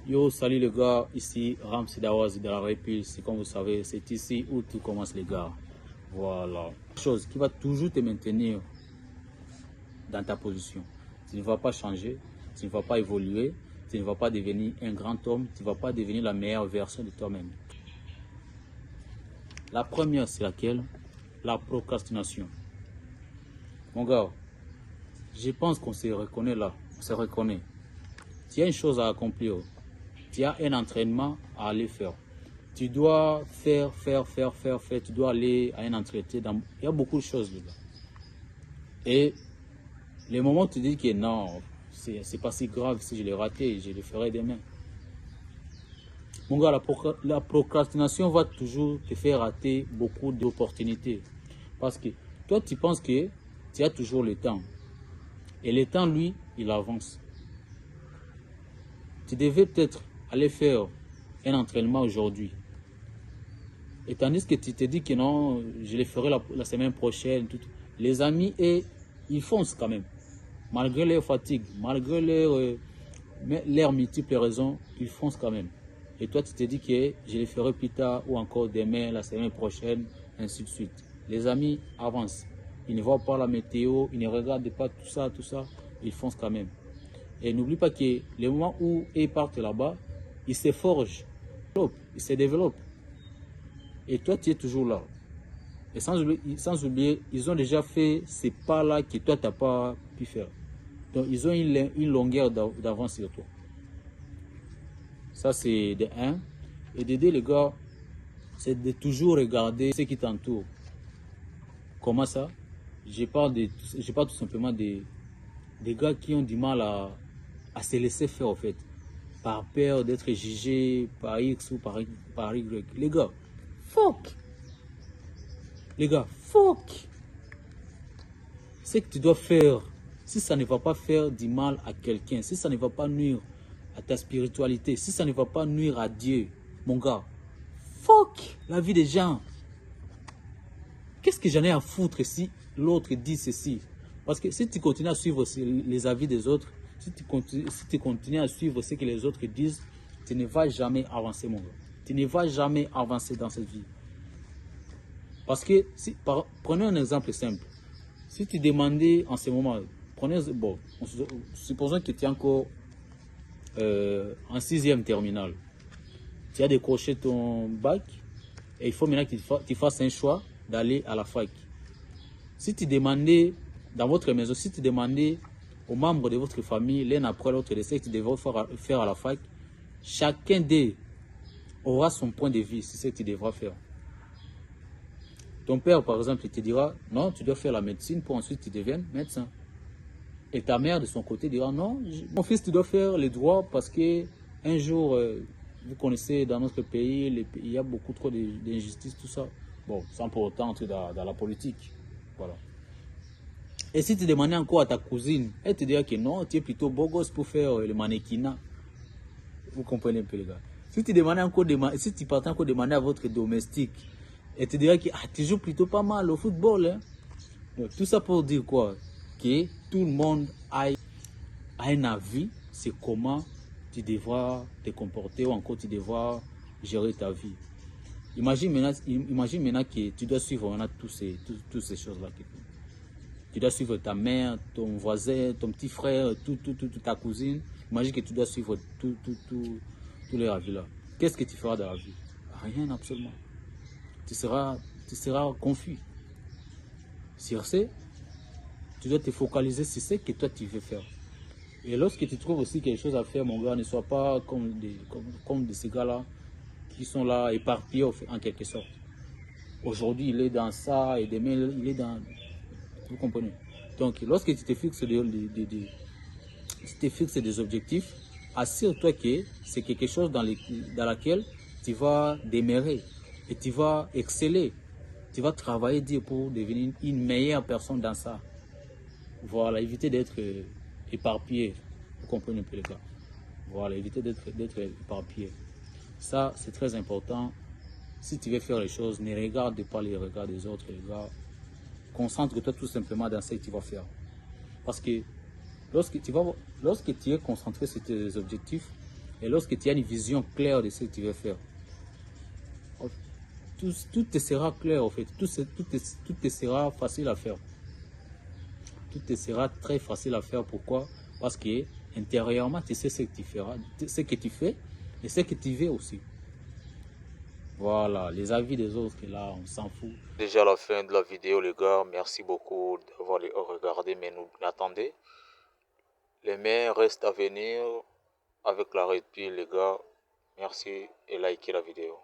Yo, salut les gars, ici Ramsey Dawaz de la République. Comme vous savez, c'est ici où tout commence les gars. Voilà. Chose qui va toujours te maintenir dans ta position. Tu ne vas pas changer, tu ne vas pas évoluer, tu ne vas pas devenir un grand homme, tu ne vas pas devenir la meilleure version de toi-même. La première, c'est laquelle? La procrastination. Mon gars, je pense qu'on se reconnaît là, on se reconnaît. Tu as une chose à accomplir, tu as un entraînement à aller faire. Tu dois faire, tu dois aller à un entretien. Il y a beaucoup de choses là. Et les moments où tu dis que non, c'est pas si grave si je l'ai raté, je le ferai demain. Mon gars, la procrastination va toujours te faire rater beaucoup d'opportunités. Parce que toi, tu penses que tu as toujours le temps. Et le temps, lui, il avance. Tu devais peut-être aller faire un entraînement aujourd'hui. Et tandis que tu te dis que non, je le ferai la semaine prochaine. Les amis, ils foncent quand même. Malgré leur fatigue, malgré leurs multiples raisons, ils foncent quand même. Et toi, tu te dis que je le ferai plus tard ou encore demain, la semaine prochaine, ainsi de suite. Les amis avancent. Ils ne voient pas la météo, ils ne regardent pas tout ça, ils foncent quand même. Et n'oublie pas que le moment où ils partent là-bas, ils se forgent, ils se développent. Et toi, tu es toujours là. Et sans oublier, ils ont déjà fait ces pas-là que toi, tu n'as pas pu faire. Donc, ils ont une longueur d'avance sur toi. Ça, c'est de 1. Et de 2, les gars, c'est de toujours regarder ce qui t'entoure. Comment ça? Je parle tout simplement des gars qui ont du mal à se laisser faire, en fait. Par peur d'être jugé par X ou par Y. Les gars, fuck! Les gars, fuck! Ce que tu dois faire, si ça ne va pas faire du mal à quelqu'un, si ça ne va pas nuire à ta spiritualité, si ça ne va pas nuire à Dieu, mon gars, fuck la vie des gens. Qu'est-ce que j'en ai à foutre si l'autre dit ceci? Parce que si tu continues à suivre les avis des autres, si tu continues à suivre ce que les autres disent, tu ne vas jamais avancer, mon gars. Tu ne vas jamais avancer dans cette vie. Parce que, prenez un exemple simple. Si tu demandais en ce moment, supposons que tu es encore en 6e terminale. Tu as décroché ton bac et il faut maintenant que tu fasses un choix d'aller à la fac. Si tu demandais dans votre maison, si tu demandais aux membres de votre famille, l'un après l'autre, de ce que tu devrais faire à la fac, chacun d'eux aura son point de vue sur ce que tu devras faire. Ton père, par exemple, il te dira, non, tu dois faire la médecine pour ensuite tu deviennes médecin. Et ta mère, de son côté, dira, non, mon fils, tu dois faire les droits parce que un jour, vous connaissez, dans notre pays, il y a beaucoup trop d'injustice, tout ça. Bon, sans pour autant entrer dans la politique. Voilà. Et si tu demandais encore à ta cousine, elle te dira que non, tu es plutôt beau gosse pour faire le mannequinat. Vous comprenez un peu, les gars. Si tu partais encore demander à votre domestique, elle te dira que tu joues plutôt pas mal au football. Hein? Donc, tout ça pour dire quoi? Que tout le monde a un avis, c'est comment tu devras te comporter ou encore tu devras gérer ta vie. Imagine maintenant que tu dois suivre maintenant toutes ces choses-là. Tu dois suivre ta mère, ton voisin, ton petit frère, ta cousine. Imagine que tu dois suivre tous les avis là. Qu'est-ce que tu feras dans la vie? Rien absolument. Tu seras confus. Sur ce, tu dois te focaliser sur ce que toi tu veux faire. Et lorsque tu trouves aussi quelque chose à faire, mon gars, ne sois pas comme de ces gars-là qui sont là éparpillés en quelque sorte. Aujourd'hui, il est dans ça et demain, il est dans... Vous comprenez? Donc, lorsque tu te fixes des objectifs, assure-toi que c'est quelque chose dans laquelle tu vas demeurer et tu vas exceller. Tu vas travailler dur pour devenir une meilleure personne dans ça. Voilà, éviter d'être éparpillé. Vous comprenez un peu les gars. Voilà, éviter d'être éparpillé. Ça, c'est très important. Si tu veux faire les choses, ne regarde pas les regards des autres, les gars. Concentre-toi tout simplement dans ce que tu vas faire. Parce que lorsque tu es concentré sur tes objectifs, et lorsque tu as une vision claire de ce que tu veux faire, tout te sera clair en fait, tout te sera facile à faire. Tout te sera très facile à faire. Pourquoi? Parce que intérieurement, tu sais ce que tu feras, ce que tu fais et ce que tu veux aussi. Voilà, les avis des autres, là, on s'en fout. Déjà à la fin de la vidéo, les gars, merci beaucoup d'avoir regardé, mais attendez, les meilleurs restent à venir avec la Red Pill, les gars. Merci et likez la vidéo.